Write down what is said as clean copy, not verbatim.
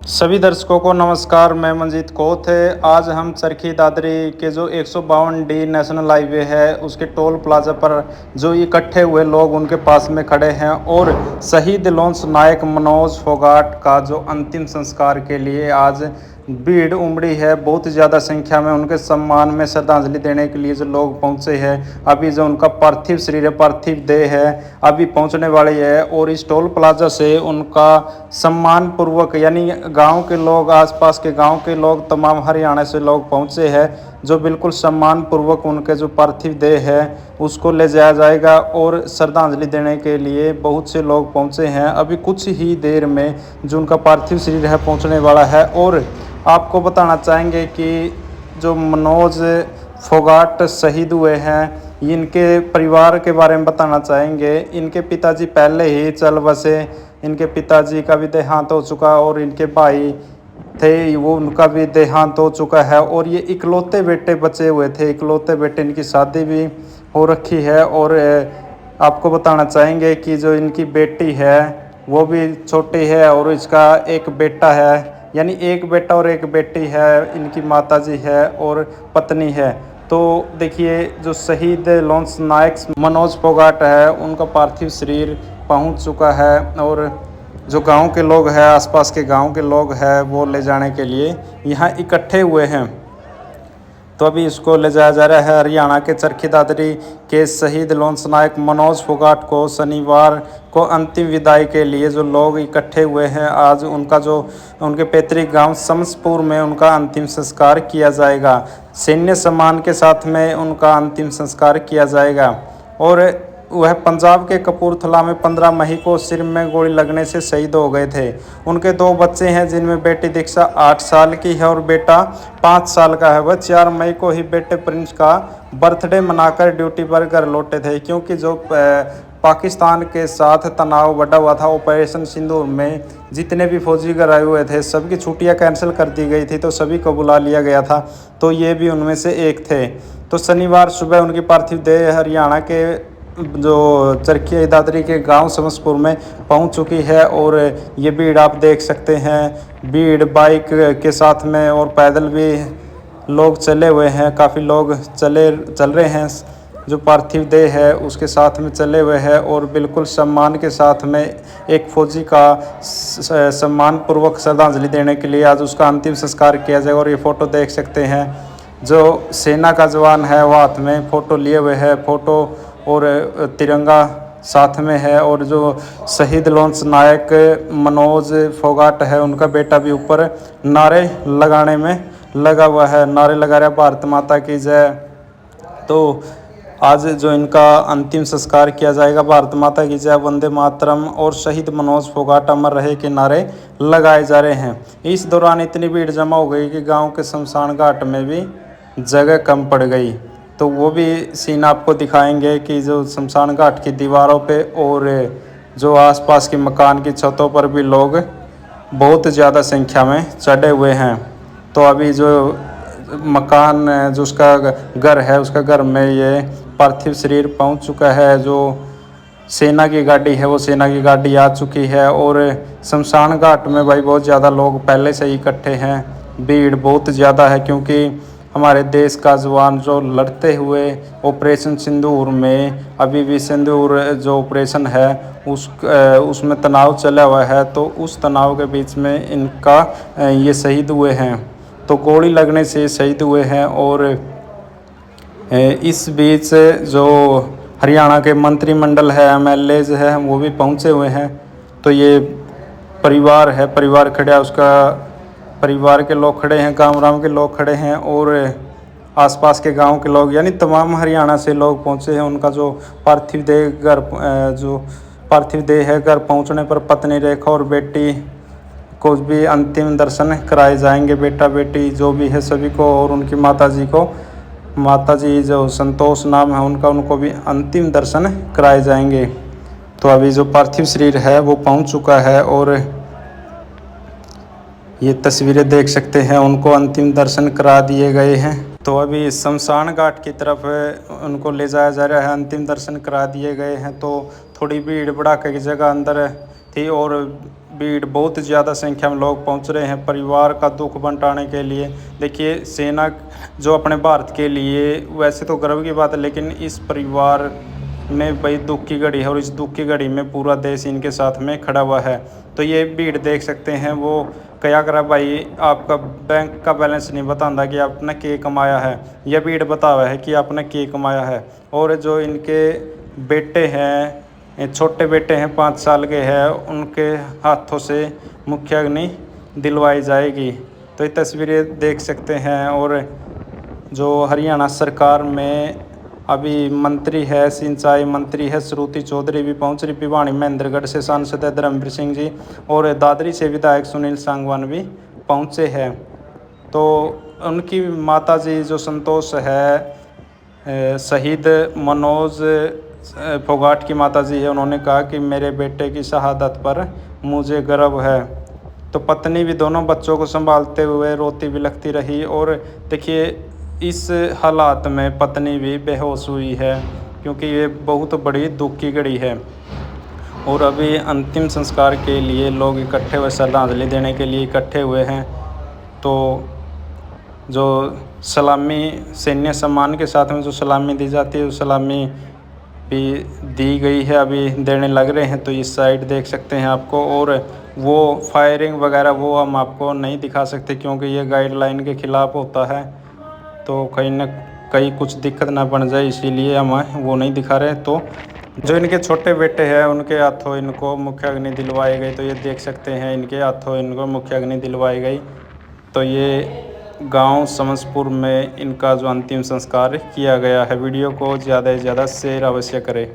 सभी दर्शकों को नमस्कार। मैं मंजीत कोत है। आज हम चरखी दादरी के जो 152D नेशनल हाईवे है उसके टोल प्लाजा पर जो इकट्ठे हुए लोग उनके पास में खड़े हैं और शहीद लॉन्स नायक मनोज फोगाट का जो अंतिम संस्कार के लिए आज भीड़ उमड़ी है। बहुत ज़्यादा संख्या में उनके सम्मान में श्रद्धांजलि देने के लिए जो लोग पहुंचे हैं। अभी जो उनका पार्थिव शरीर है, पार्थिव देह है, अभी पहुंचने वाली है और इस टोल प्लाजा से उनका सम्मान पूर्वक यानी गांव के लोग, आसपास के गांव के लोग, तमाम हरियाणा से लोग पहुंचे हैं जो बिल्कुल सम्मान पूर्वक उनके जो पार्थिव देह है उसको ले जाया जाएगा और श्रद्धांजलि देने के लिए बहुत से लोग पहुंचे हैं। अभी कुछ ही देर में जो उनका पार्थिव शरीर है पहुंचने वाला है। और आपको बताना चाहेंगे कि जो मनोज फोगाट शहीद हुए हैं इनके परिवार के बारे में बताना चाहेंगे। इनके पिताजी पहले ही चल बसे, इनके पिताजी का भी देहांत हो चुका और इनके भाई थे वो उनका भी देहांत हो चुका है और ये इकलौते बेटे बचे हुए थे। इकलौते बेटे, इनकी शादी भी हो रखी है। और आपको बताना चाहेंगे कि जो इनकी बेटी है वो भी छोटी है और इसका एक बेटा है, यानी एक बेटा और एक बेटी है। इनकी माताजी है और पत्नी है। तो देखिए जो शहीद लॉन्स नायक मनोज फोगाट है उनका पार्थिव शरीर पहुंच चुका है और जो गांव के लोग हैं, आसपास के गांव के लोग हैं, वो ले जाने के लिए यहाँ इकट्ठे हुए हैं। तो अभी इसको ले जाया जा रहा है। हरियाणा के चरखी दादरी के शहीद लॉन्स नायक मनोज फोगाट को शनिवार को अंतिम विदाई के लिए जो लोग इकट्ठे हुए हैं, आज उनका जो उनके पैतृक गांव समसपुर में उनका अंतिम संस्कार किया जाएगा। सैन्य सम्मान के साथ में उनका अंतिम संस्कार किया जाएगा। और वह पंजाब के कपूरथला में 15 मई को सिर में गोली लगने से शहीद हो गए थे। उनके 2 बच्चे हैं जिनमें बेटी दीक्षा 8 साल की है और बेटा 5 साल का है। वह 4 मई को ही बेटे प्रिंस का बर्थडे मनाकर ड्यूटी पर घर लौटे थे, क्योंकि जो पाकिस्तान के साथ तनाव बढ़ा हुआ था ऑपरेशन सिंदूर में, जितने भी फौजी घर आए हुए थे सबकी छुट्टियां कैंसिल कर दी गई थी, तो सभी को बुला लिया गया था। तो ये भी उनमें से एक थे। तो शनिवार सुबह उनकी पार्थिव देह हरियाणा के जो चरखी दादरी के गांव समसपुर में पहुंच चुकी है। और ये भीड़ आप देख सकते हैं, भीड़ बाइक के साथ में और पैदल भी लोग चले हुए हैं। काफ़ी लोग चल रहे हैं, जो पार्थिव देह है उसके साथ में चले हुए हैं और बिल्कुल सम्मान के साथ में एक फौजी का सम्मान पूर्वक श्रद्धांजलि देने के लिए आज उसका अंतिम संस्कार किया जाएगा। और ये फ़ोटो देख सकते हैं, जो सेना का जवान है वो हाथ में फ़ोटो लिए हुए है, फ़ोटो और तिरंगा साथ में है। और जो शहीद लॉन्स नायक मनोज फोगाट है उनका बेटा भी ऊपर नारे लगाने में लगा हुआ है, नारे लगा रहा है भारत माता की जय। तो आज जो इनका अंतिम संस्कार किया जाएगा, भारत माता की जय, वंदे मातरम और शहीद मनोज फोगाट अमर रहे के नारे लगाए जा रहे हैं। इस दौरान इतनी भीड़ जमा हो गई कि गांव के शमशान घाट में भी जगह कम पड़ गई। तो वो भी सीन आपको दिखाएंगे कि जो शमशान घाट की दीवारों पे और जो आसपास के मकान की छतों पर भी लोग बहुत ज़्यादा संख्या में चढ़े हुए हैं। तो अभी जो मकान जो उसका घर है उसका घर में ये पार्थिव शरीर पहुंच चुका है। जो सेना की गाड़ी है वो सेना की गाड़ी आ चुकी है। और शमशान घाट में भाई बहुत ज़्यादा लोग पहले से ही इकट्ठे हैं, भीड़ बहुत ज़्यादा है, क्योंकि हमारे देश का जवान जो लड़ते हुए ऑपरेशन सिंदूर में, अभी भी सिंदूर जो ऑपरेशन है उसमें तनाव चला हुआ है, तो उस तनाव के बीच में इनका ये शहीद हुए हैं। तो गोली लगने से शहीद हुए हैं। और इस बीच जो हरियाणा के मंत्रिमंडल है, MLAs है, वो भी पहुंचे हुए हैं। तो ये परिवार है, परिवार खड़ा, उसका परिवार के लोग खड़े हैं, गाँव के लोग खड़े हैं और आसपास के गांव के लोग, यानी तमाम हरियाणा से लोग पहुंचे हैं। उनका जो पार्थिव देह है घर पहुंचने पर पत्नी रेखा और बेटी को भी अंतिम दर्शन कराए जाएंगे। बेटा बेटी जो भी है सभी को, और उनकी माताजी जो संतोष नाम है उनका, उनको भी अंतिम दर्शन कराए जाएंगे। तो अभी जो पार्थिव शरीर है वो पहुंच चुका है और ये तस्वीरें देख सकते हैं, उनको अंतिम दर्शन करा दिए गए हैं। तो अभी शमशान घाट की तरफ उनको ले जाया जा रहा है, अंतिम दर्शन करा दिए गए हैं। तो थोड़ी भीड़ भड़ाके की जगह अंदर थी और भीड़, बहुत ज़्यादा संख्या में लोग पहुंच रहे हैं परिवार का दुख बंटाने के लिए। देखिए, सेना जो अपने भारत के लिए वैसे तो गर्व की बात है, लेकिन इस परिवार में भाई दुख की घड़ी है और इस दुख की घड़ी में पूरा देश इनके साथ में खड़ा हुआ है। तो ये भीड़ देख सकते हैं, वो क्या करा भाई, आपका बैंक का बैलेंस नहीं बताता कि आपने के कमाया है, यह भीड़ बता हुआ है कि आपने के कमाया है। और जो इनके बेटे हैं, छोटे बेटे हैं 5 साल के हैं, उनके हाथों से मुखाग्नि दिलवाई जाएगी। तो ये तस्वीरें देख सकते हैं। और जो हरियाणा सरकार में अभी मंत्री है, सिंचाई मंत्री है श्रुति चौधरी भी पहुंच रही, भिवानी महेंद्रगढ़ से सांसद है धर्मवीर सिंह जी, और दादरी से विधायक सुनील सांगवान भी पहुंचे हैं। तो उनकी माता जी जो संतोष है, शहीद मनोज फोगाट की माता जी है, उन्होंने कहा कि मेरे बेटे की शहादत पर मुझे गर्व है। तो पत्नी भी दोनों बच्चों को संभालते हुए रोती बिलखती रही। और देखिए, इस हालात में पत्नी भी बेहोश हुई है, क्योंकि ये बहुत बड़ी दुख की घड़ी है। और अभी अंतिम संस्कार के लिए लोग इकट्ठे हुए, श्रद्धांजलि देने के लिए इकट्ठे हुए हैं। तो जो सलामी, सैन्य सम्मान के साथ में जो सलामी दी जाती है, वो सलामी भी दी गई है, अभी देने लग रहे हैं। तो इस साइड देख सकते हैं आपको। और वो फायरिंग वगैरह वो हम आपको नहीं दिखा सकते, क्योंकि ये गाइडलाइन के ख़िलाफ़ होता है। तो कहीं ना कहीं कुछ दिक्कत ना बन जाए, इसीलिए हम वो नहीं दिखा रहे। तो जो इनके छोटे बेटे हैं, उनके हाथों इनको मुखाग्नि दिलवाई गई। तो ये देख सकते हैं, इनके हाथों इनको मुखाग्नि दिलवाई गई। तो ये गांव समसपुर में इनका जो अंतिम संस्कार किया गया है। वीडियो को ज़्यादा से ज़्यादा शेयर अवश्य करें।